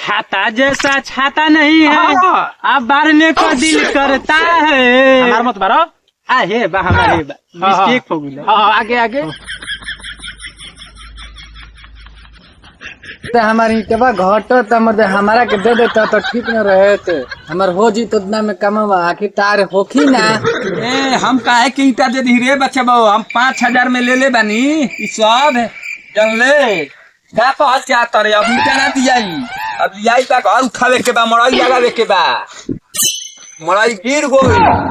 छाता जैसा छाता नहीं है, अब बारने को दिल करता है। हमार मत बारो हे बा हमारे बा मिस्टेक हो गई। आगे आगे हमारी ईटवा घटो तो मर्द हमारा के दे देता तो ठीक न रहे थे। हमार हो जी तो उतना में कमावा आखिर तार होखी ना। हम काहे के ईटा दे दी रे बच्चा बाबू, हम 5,000 में ले बानी। ई सब जानले का कहल चाहत रे, अब ईटा ना दियाई, अब लियाई का घर उठावे के बा, मड़ई लगावे के बा, मड़ई गिर गई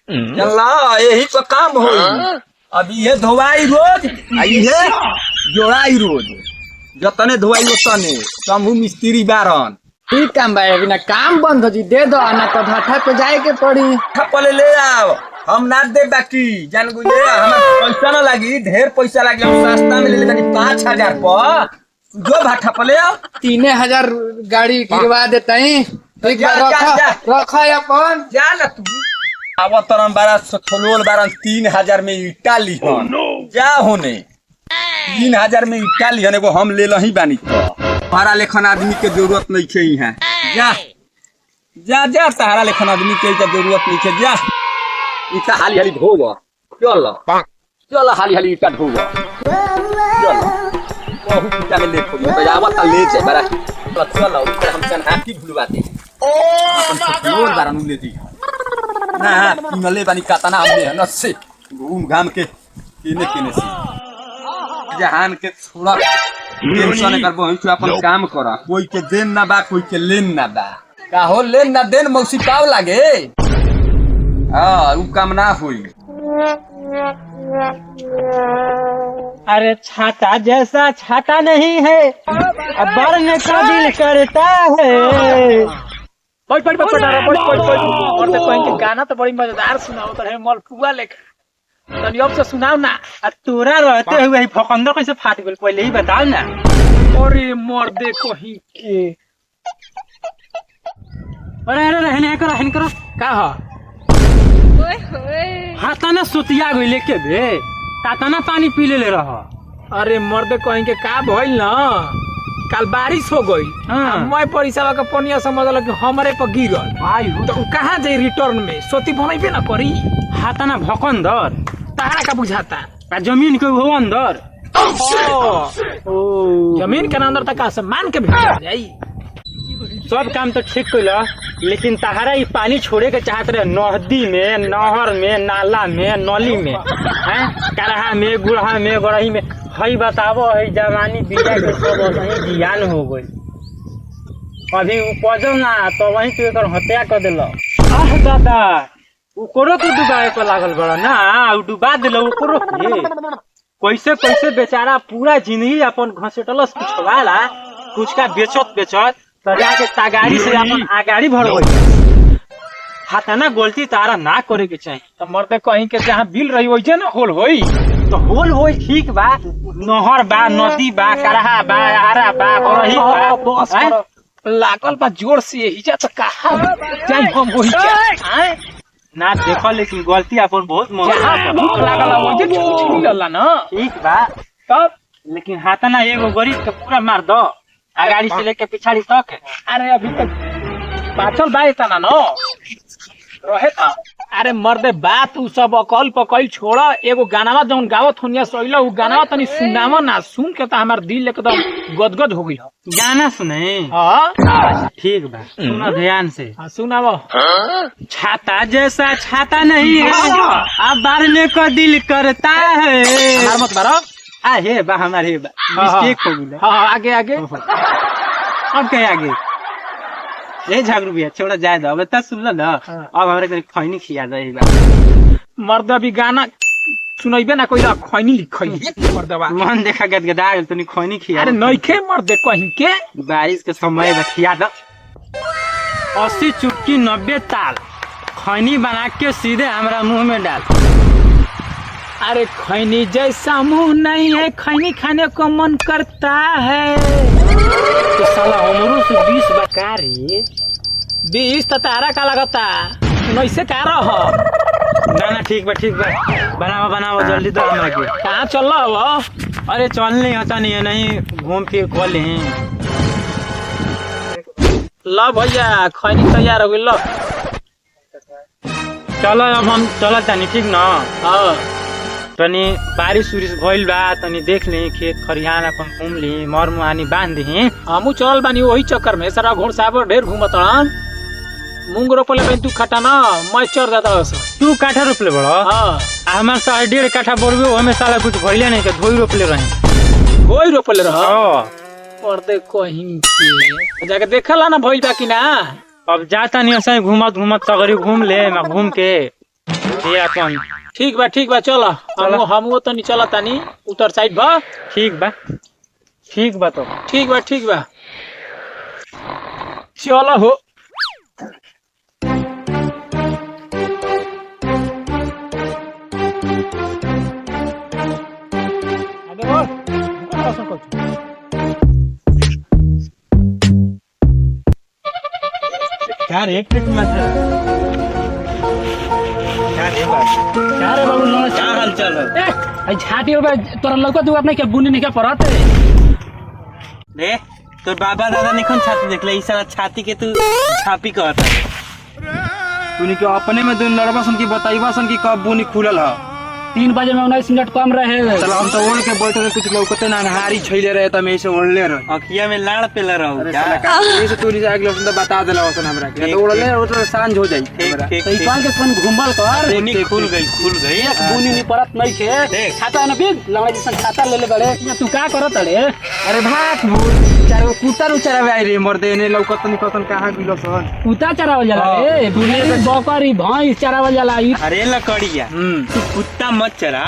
जानला, यही पर काम होई। अब ये धोवाई रोज आ ये जोड़ाई रोज, जतने धोवाई उतने शंभू मिस्त्री बारन। ठीक काम बा, बिना काम बंद हो जी दे दो ना तो भाटा पे जाए के पड़ी। पले ले आओ, हम ना दे बाकी जान गुजे, हमें पैसा ना लगी, ढेर पैसा लगी, हम सस्ता में ले बाकी 5,000 पर जो भाटा पले आओ। 3,000 गाड़ी गिरवा देते हैं। ठीक बा, रखो अपन जा ना तू अब तरन बारा सखलोल बारन 3,000 में ईटा लिहन जा होने 3,000 में ईटा लिहन एगो हम ले लही बानी। तो हमारा लेखन आदमी के जरूरत नहीं है यहाँ, जा जा जा तारा लेखन आदमी के जरूरत नहीं है, जा ईटा हाली हाली धोवा, चल चल हाली हाली ईटा धोवा, चल बहुत ईटा में ले खोली बजावा ता ले जा बारा, चल ऊपर हम सन हाथी भुलवाते अपन सखलोल बारन ले दी ना किनले बानी कातना हमने हनस से घूम घाम के केने से जहान के थोड़ा टेंशन करबो, हम अपन काम करा, कोई के देन ना बा, कोई के लेन ना बा, का हो लेन ना देन मौसी पाव लागे। उ काम ना होई। अरे छाता जैसा छाता नहीं है, अब बारने को दिल करता है। बैठ बैठ बैठ और देखो इनके गाना तो बड़ी मजेदार सुनाओ तो है मलपुआ लेके, तनी अब से सुनाओ ना। तोरा रहते हुए फकंदर कैसे फाट गल पहले ही बताओ ना। अरे मर्दे कहीं के अरे रहने करो का ह हाथा ना सुतिया गइले के बे, तातना पानी पी ले रह। अरे मर्दे कहीं के का भइल ना, कल बारिश हो गई, मैं परिसवा का पनिया समझल कि हमरे पर गिरल तो कहाँ जाई रिटर्न में, सोती बनैबे ना करी। हाथा ना भकंदर तारा का बुझाता जमीन के हो अंदर। जमीन के अंदर तक आसमान के भेज जाई। सब काम तो ठीक कइला, लेकिन तहारा ई पानी छोड़े के चाहत रहे नदी में, नहर में, नाला में, नली में, हैं करहा में, गुड़हा में, गड़ही में। हई बतावो है जवानी बिया के सब वही जियान हो गई, अभी उपजो ना तो वही तू एकर हत्या कर देल। आह दादा ओकरो के डुबाए पर लागल बड़ा ना, डुबा दिल ओकरो के। कैसे कैसे बेचारा पूरा जिंदगी अपन घसेटलस कुछ वाला, कुछ का बेचत तो जाके तागाड़ी से अपन आगाड़ी भर गई। हाथाना गलती तारा ना करे के चाहिए। तो मर्दे कहीं के जहाँ बिल रही वही ना होल होई, तो होल होई ठीक बा, नहर बा, नदी बा, करहा बा, आरा बा, गड़ही बा, लागल बा जोर से हिजा तो कहा जाई हम वही जाए ना देखो, लेकिन गलती अपन बहुत भूख लागल वही छूट मिलला ना। ठीक बा तब, लेकिन हाथाना एगो गरीब के पूरा मार दो, आगाड़ी से लेके पिछाड़ी तक। अरे अभी तक पाचल बाई तना न रहे था। अरे मर्दे बात उ सब अकल पकल छोड़ा, एगो गानावा जौन गावत होनिया सइला उ गानावा तनी सुनावा ना, सुन के तो हमार दिल एकदम गदगद हो गई। गाना सुने? हाँ ठीक बा, सुना ध्यान से। सुनावा। छाता जैसा छाता नहीं है, अब बारने को दिल करता है। हमार मत बारो हे बा हमारे बा मिस्टेक हो गई। आगे आगे अब क्या आगे ये झागरू भैया छोड़ा जाए दो, अब तक सुन लो ना। अब हमारे खैनी खिया दे मर्द, अभी गाना सुनैबे ना कोई खैनी लिखई मर्दवा, मन देखा गदगदा गेल तनी खैनी खिया। अरे नइखे मर्दे कहीं के, बारिश के समय में खिया दो। 80 चुटकी 90 ताल खैनी बना के सीधे हमारा मुंह में डाल। अरे खैनी जैसा मुंह नहीं है, खैनी खाने को मन करता है। तो साला हमरो से 20 बकारी 20 तो तारा का लगता नैसे का रह। गाना ठीक बा बनाओ जल्दी दो हमरा के। कहाँ चल रहा? अरे चलने होता नहीं है, नहीं घूम फिर को ले लो भैया खैनी तैयार हो गई लो। चलो अब हम चलत तानी ठीक न। हाँ तनी बारिश उरिश भइल बा तनी देख ली खेत खरिहान अपन घूम ली मर मुहानी बांध दी। हमू चल बानी वही चक्कर में सारा घोड़ साहब ढेर घूमत मूंग रोपले बनी तू खटा ना मैं चढ़ जाता हूँ। तू काठा रोपले बड़ो? हाँ हमार 1.5 काठा बोरबे हमें साला कुछ भइले नहीं के धोई रोपले रही। वही रोपले रह हाँ और देखो के जाके देखला ना भइल बा कि ना। अब जाता नहीं ऐसा घूमत घूमत सगरी घूम ले मैं घूम के ये अपन। ठीक बा चलो हमू तो नहीं चला तानी उतर साइड बा। ठीक बा तो ठीक बा चलो हो। क्या रे एक मिनट मत क्या रे बाबू क्या हाल चाल है? झाटी हो तोरा लौका तू अपने के बुनी नहीं के परत रे तोर बाबा दादा निखन छाती देख ले ई साला छाती के तू छापी कहता है। तूने के अपने में दोनों लड़बा सन की बताईबा सन की कब बुनी खुलल है। 3 बजे में 19 मिनट कम रहे। चलो हम तो ओढ़ के बैठे रहे कुछ लौकते ना नहारी छैले रहे त मैं ऐसे ओढ़ले रहे अखिया में लाड़ पेला रहू ऐसे तू नहीं जाके लोग तो बता देला ओसन हमरा के तो ओढ़ले वो तो सांझ हो जाई हमरा। तो ई पान के कौन घुमल कर बुनी खुल गई एक बुनी नहीं परत नहीं के खाता न बिग लंगड़ा जैसा खाता ले ले बड़े तू का करत रे? अरे भात भूल चारो कुत्ता नु चरावे आई रे मर्दे ने लौकत नहीं कतन कहां गिलो सन कुत्ता चरावल जाला रे बुनी बकरी भैंस चरावल जाला। अरे लकड़िया तू कुत्ता मत चरा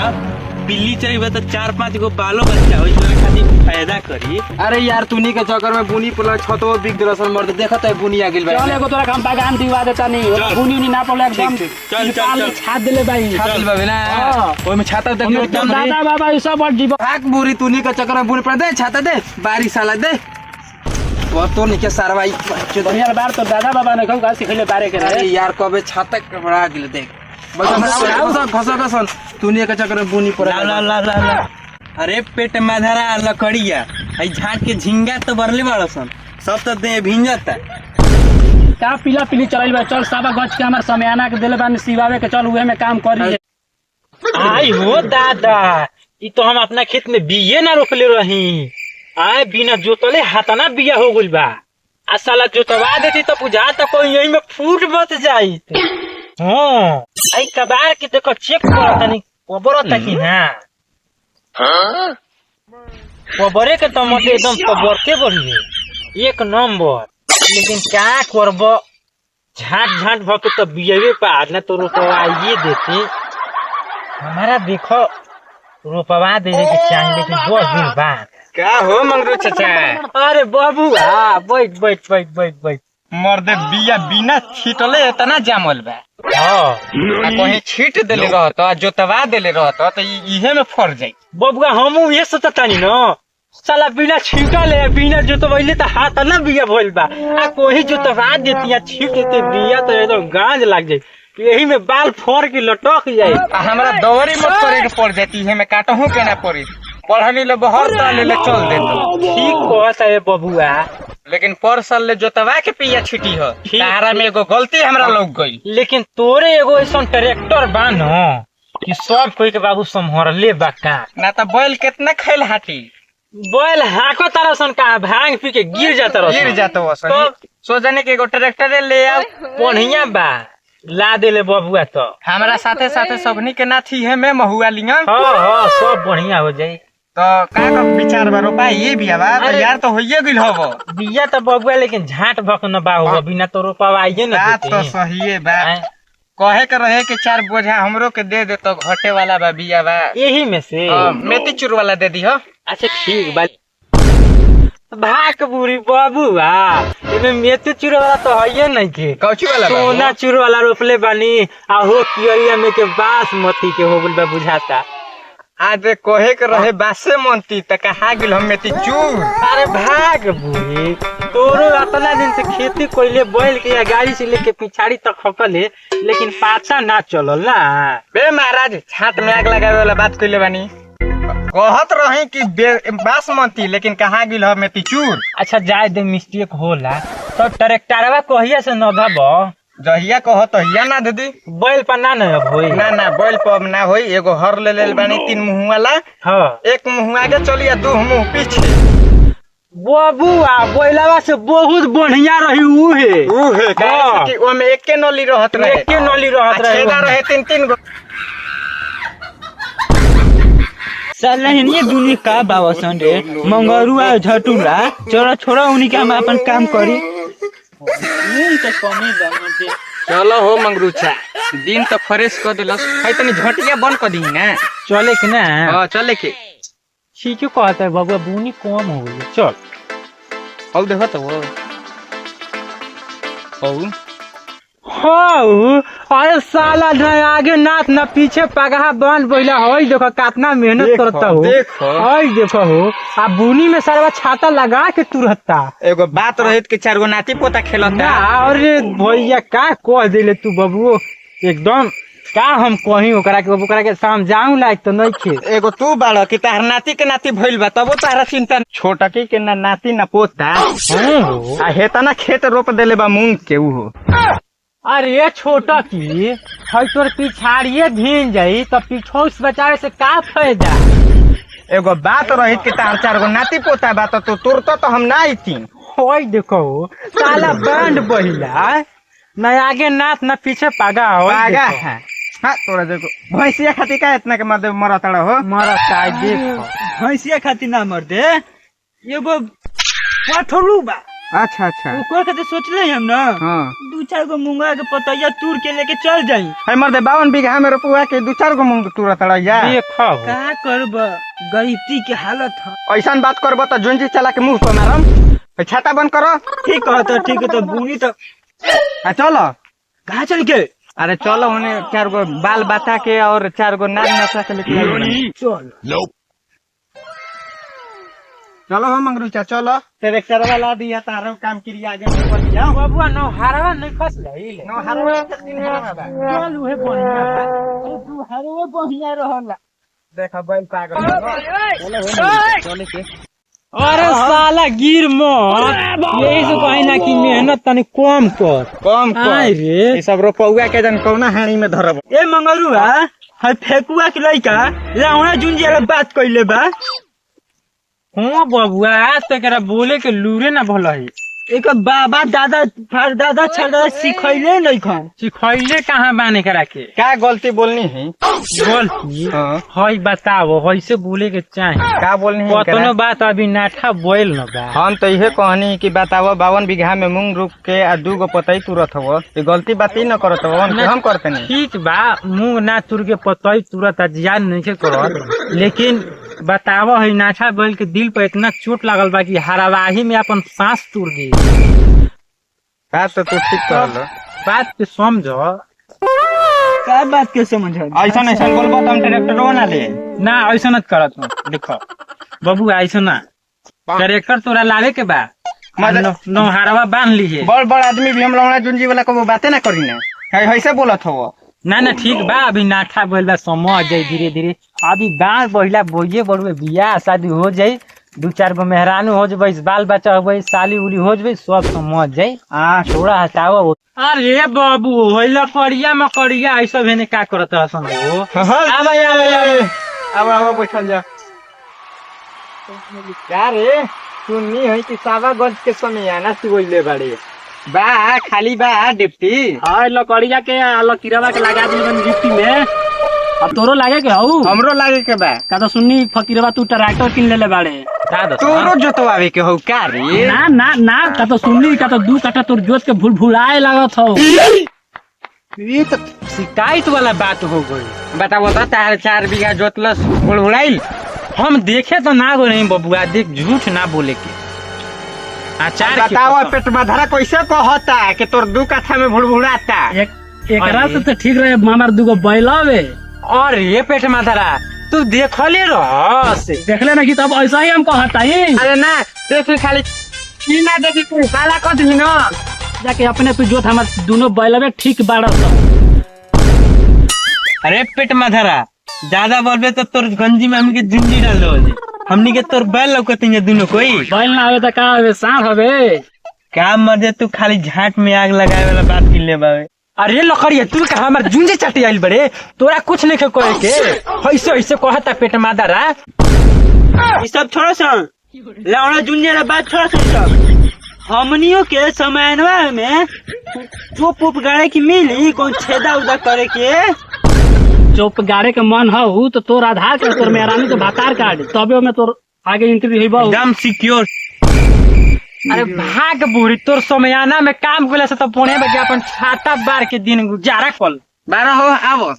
बिल्ली चरेबे तो 4-5 गो बालो बच्चा होई तोरे खातिर फायदा करी। अरे यार तूनी के चक्कर में बुनी पुला छतो बिग दरअसल मर्द देखत है बुनी आ गेल भाई। चल एगो तोरा काम बागान दिवा देता नहीं बुनी नहीं ना पड़ले एकदम चल छात देले भाई छात दिलबा बिना ओय में छाता देख एकदम दादा बाबा ई सब बड़ जीव भाग बुरी तूनी के चक्कर में बुनी पड़ दे छाता दे बारिश साला दे वो तो नहीं के सारवाई दुनिया बार तो दादा बाबा ने कहू सिखले बारे के अरे यार कबे छाता कपड़ा गेल देख बस हमरा सब खसा तूने के चक्कर में बुनी पड़ ला। अरे पेट माधरा लकड़िया आई झाट के झिंगा तो बरले बाड़ो सन सब तो दे भिंजता का पीला पीली चलल बा। चल साबा गछ के हमर समयाना के देले बानी सिवावे के चल उहे में काम करी। आई हो दादा ई तो हम अपना खेत में बिये ना रोकले रही आए बिना जोतले हाथना बिया हो गइल बा। आ साला जोतवा देती तो बुझा तो कोई यही में फूट बच जाई। हां आई कबार के देखो चेक कर तनी ओबरता कि ना। हां ओबरे के तो मते एकदम पबरते बढ़िए एक नंबर। लेकिन क्या करब झाट भके तो बियवे पार ना तो रोपवाइए देते हमारा देखो रोपवा देने के चाहिए लेकिन 10 दिन बाद। का हो मंगरू चाचा? अरे बाबू बैठ मर्दे बिया बिना छीटले इतना जामल बा। हां कहीं छीट देले रहत जोतवा देले रहत तो इहे में फर जाई। बबुआ हमहू ये सोचतानी न साला बिना छीटले बिना जोतवैले त हाथ ना बिया भइल बा। आ कोही जोतवा देतिया छीट देते बिया तो एकदम गांज लाग जाई यही में बाल फोड़ के लटक जाई। हमरा दौरी मत करे के पड़ जाती है मैं काटहू के ना पड़ी पढ़नी ले बहर ताले ले चल दे तो ठीक कहता है बबुआ। लेकिन पर साल ले जोतवा के पिया छिटी हो तारा में एगो गलती हमरा लग गई। लेकिन तोरे एगो ऐसा ट्रैक्टर बा न कि सब कोई के बाबू संभरले बा का ना तो बैल कितना खेल हाथी बैल हाको तारा सन का भांग पी के गिर जाता वसन तो सोचने के एगो ट्रैक्टर ले आओ बढ़िया बा ला देले बबुआ तो हमरा साथे साथे सबनी के नाथी है में महुआ लिया। हां सब बढ़िया हो जाई। तो का विचार बा रोपा ये बिया बा तो यार तो होइए गेल होबो बिया तो बबुआ लेकिन झाट भक न बा हो बिना तो रोपवाइए न बात तो सही है बा कहे के रहे के 4 बोझा हमरो के दे दे तो घटे वाला बा बिया बा यही में से मेथी चूर वाला दे दी हो। अच्छा ठीक बा भाग बुरी बबुआ एमे मेथी चूर वाला तो हइए नहीं के कौची वाला बा सोना चूर वाला रोपले बानी आ हो कियरिया में के बासमती के हो गइल बा बुझाता। आज कहे के रहे बासे मनती त कहा गेल हम मेथी चूर। अरे भाग बुरी तोरो इतना दिन से खेती कोइले बैल के या गाड़ी से लेके पिछाड़ी तक हकले लेकिन पाछा ना चलल ना। बे महाराज छात में आग लगावे वाला बात कइले बानी कहत रहे कि बासमती लेकिन कहा गेल हम मेथी चूर। अच्छा जाए दे मिस्टेक होला तो ट्रैक्टरवा कहिया से न धब जहिया कह तहिया ना दीदी। बैल पर ना न अब होई। ना ना बैल पर ना होई। एगो हर ले लेल बानी 3 मुंह वाला। हाँ एक मुंह आगे चलिए 2 मुंह पीछे। बबुआ बैलवा से बहुत बढ़िया रही उहे हाँ। कि ओमे एके नली रहत रहे। एके नली रहत रहे। छेदा रहे 3-3 गो। साला हिनिए दुनी का बावसन रे मंगरुआ झटुला चोरा छोड़ा उनी के हम अपन काम करी। चलो हो मंगरूचा दिन तो फ्रेश कर दिलस। है तनी झटिया बंद कर दी ना। चले के ना हां चले के। ठीक कहता है बबुआ बुनी कम हो गई। चल औ देखो तो वो औ हाँ अरे साला न आगे नाथ न पीछे पगहा बन बोला हई देखो कितना मेहनत देखो, करता हो। देखो। हई देखो हो आ बुनी में सरवा छाता लगा के तुरता। एगो बात रहित के 4 गो नाती पोता खेलता। ना अरे भैया का कह दिले तू बबुओ एकदम का हम कहीं ओकरा के समझाऊं लायक तो नहीं खे। एगो तू बाड़ कि तार नाती के नाती भइल बा तबो तारा चिंता। छोटा के ना नाती ना पोता। हो आ हेता ना खेत रोप देले बा मूंग के उहो। अरे छोटा की हई तोर पिछाड़िए भीन जाई तो पीछो से बचावे से का फायदा। एगो बात रहित के तार 4 गो नाती पोता बा तो तुरतो तो हम ना आईती। होई देखो साला बैंड बहिला न आगे नाथ न पीछे पागा हो। पागा है। हाँ तोरा देखो भैंसिया खाती का इतना के मर्द मरतड़ा हो। मरता देखो भैंसिया खाती ना मर दे एगो पाठरू बा। अच्छा अच्छा ओकर खातिर सोचले हम ना हाँ 2-4 गो मुंगा के पतैया तूर के लेके चल जाई। है मर्द 52 बीघा में रोपुआ के 2-4 गो मूंग तुरतड़ा या। देखो का करब गरीबी के हालत है। ऐसन बात करबो तो जुंजी चला के मुंह पर मारम। है छाता बंद करो। ठीक है तो बुनी तो आ चलो कहाँ चल के। अरे चलो उन्हें 4 गो बाल बता के और 4 गो नाग नचा के लेके आई। चल चलो हो मंगरूचा चलो। ट्रैक्टर वाला दिया तारो काम किरिया आगे बढ़ जाओ। बबुआ न हारवा नहीं फस लई ले। नो हरवा के 3 हरवा बा। चल उहे बढ़िया बा। तू हरवे बढ़िया रहला। देखा बैल पागल चले के। अरे साला गिर मत यही से कहीं ना कि मेहनत तनी कम कर। कम आय रे ये सब रोपौआ के जन कौना हाणी में धरब। ए मंगरुआ है फेकुआ के लइका लाउना जुंजी वाला बात कइले बा। हाँ बबुआ आज तक एकरा बोले के लूरे ना भल है। एक बाबा दादा दादा छड़ा सिखैले नहीं खन। सिखैले कहाँ बाने करा के का गलती बोलनी है। गलती हाँ हई बताओ हईसे बोले के चाहे का बोलनी है कतनो बात अभी नाठा बोल न बा। हम तो इहे कहनी कि बताओ 52 बीघा में मूंग रोप के आ 2 गो पतई तुरत हो। ये गलती बात ही न करत हो हम करते नहीं। ठीक बा मुंह ना तुर के पतई तुरत जियान नहीं के करत लेकिन बतावो है नाठा बोल के दिल पर इतना चोट लागल बा कि हरावाही में अपन सांस तुर गई। बात तो तू ठीक कहल। बात के समझो का बात के समझ ऐसा ऐसा बोलबो तो हम ट्रैक्टर ना ले। ना ऐसा मत करत हूँ। देखो बबू ऐसा ना ट्रैक्टर तोरा लावे के बा नो हरावा बांध ली है। बड़ बड़ आदमी भी हम लौड़ा जुंजी वाला को बातें ना करी ना ऐसे बोलत हो। ना ना ठीक बा अभी नाठा बोल बा समझ जाई धीरे धीरे। अभी गाँव बहिला बोइये बड़ुए बियाह शादी हो जाई 2-4 गो मेहरानू हो जब बाल बच्चा हो साली उली हो जब सब समझ जाई। थोड़ा हटाओ। अरे बाबू होइला करिया मकरिया ऐसा भेने का करत हसन हो। अब बैठल जा। क्या रे सुननी है कि सावा गज के समय आना सिवैले बाड़े बा खाली बा डिप्टी। हां लकड़िया के लकीरवा के लगा दी गिफ्टी में। अब तोरो लागे के हौ हमरो लागे के बा। का तो सुन्नी फकीरवा तू ट्रैक्टर किन लेले बाड़े का दो तोरो जोतवावे के हो का रे। ना ना ना का तो सुन्नी का तो 2 कट्ठा तोर जोत के भुलभुलाए लागत हो। ये तो शिकायत वाला बात हो गई। बताओ तो तार 4 बीघा जोतलस भुलभुलाइल। हम देखे तो ना गो नहीं बबुआ देख झूठ ना बोले के। आचार बताओ पेट में धरा कैसे कहता कि तोर 2 कट्ठा में भुलभुलाता। एकरा से तो ठीक रहे मामार 2 गो बैलावे। और ये पेट में धरा तू देखले रहस देखले ना कि तब ऐसा ही हम कहता ही। अरे ना देख खाली की ना देखी तू साला कद ही ना जाके अपने तू जोत हमार दोनों बैलावे ठीक बाड़स। अरे पेट में धरा ज्यादा बोलबे तो तोर गंजी में हमके जिंजी डाल दो। हमनी के तोर बैल लौकत है दोनों कोई बैल ना आवे त का आवे सांड हवे। क्या मर्दे तू खाली झाट में आग लगाए वाला बात कर ले बावे। अरे लकड़िया तू कहा हमार जूंजे चाटी आइल बड़े, तोरा कुछ नहीं कहे के ऐसे ऐसे कहता पेट मादरा। ये सब छोड़ो सन, लौड़ा जूंजे वाला बात छोड़ो सन सब। हमनियों के समयनवा में चुप उप गाड़े की मिली कौन छेदा उदा करे के। चुप गाड़े के मन हो तो तोर आधार कार्ड तोर मेहरानी तो भातार कार्ड तबे में तोर आगे इंटरव्यू होइबा। एकदम सिक्योर। अरे भाग बुरी तोर समयाना में काम कइला से तो पोने बजे अपन छाता बार के दिन गुजारा कल बारह हो आवो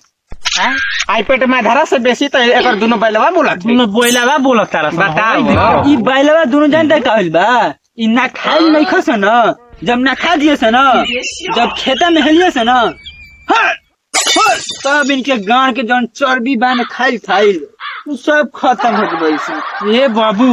आई पेट में धरा से बेसी तो एकर दोनों बैलवा बोलत दोनों बोइलावा बोलत तारा बताओ। ई बैलवा दोनों जानते कहल बा ई ना खाई नहीं खस न, जब ना खा दिए से न, जब खेता में हेलिए से न तब इनके गांड के जौन चर्बी बान खाइल उ सब खत्म हो गई। ये बाबू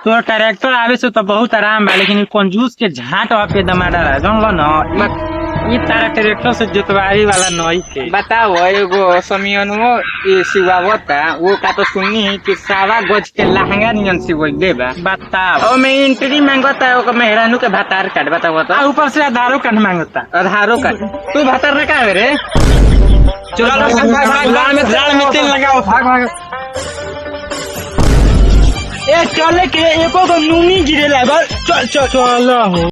तोर ट्रैक्टर आवे से तो बहुत आराम बा, लेकिन कंजूस के झाट पे दमाडा रहा जान लो न। ये तारा ट्रैक्टर से जोतवारी वाला नई के बताओ एगो समियनवो ये सिवावता वो का तो सुननी है कि 7 गज के लहंगा नियन सिवई देबा। बताओ ओ मैं एंट्री मांगता ओकर मेहरानू के भातार कार्ड बताओ तो। ऊपर से आधारो कार्ड मांगता। आधारो कार्ड तू भातार ना का रे। लाल में तेल लगाओ भाग भाग। ए चले के एको को नूनी गिरे लागल। चल चल चलो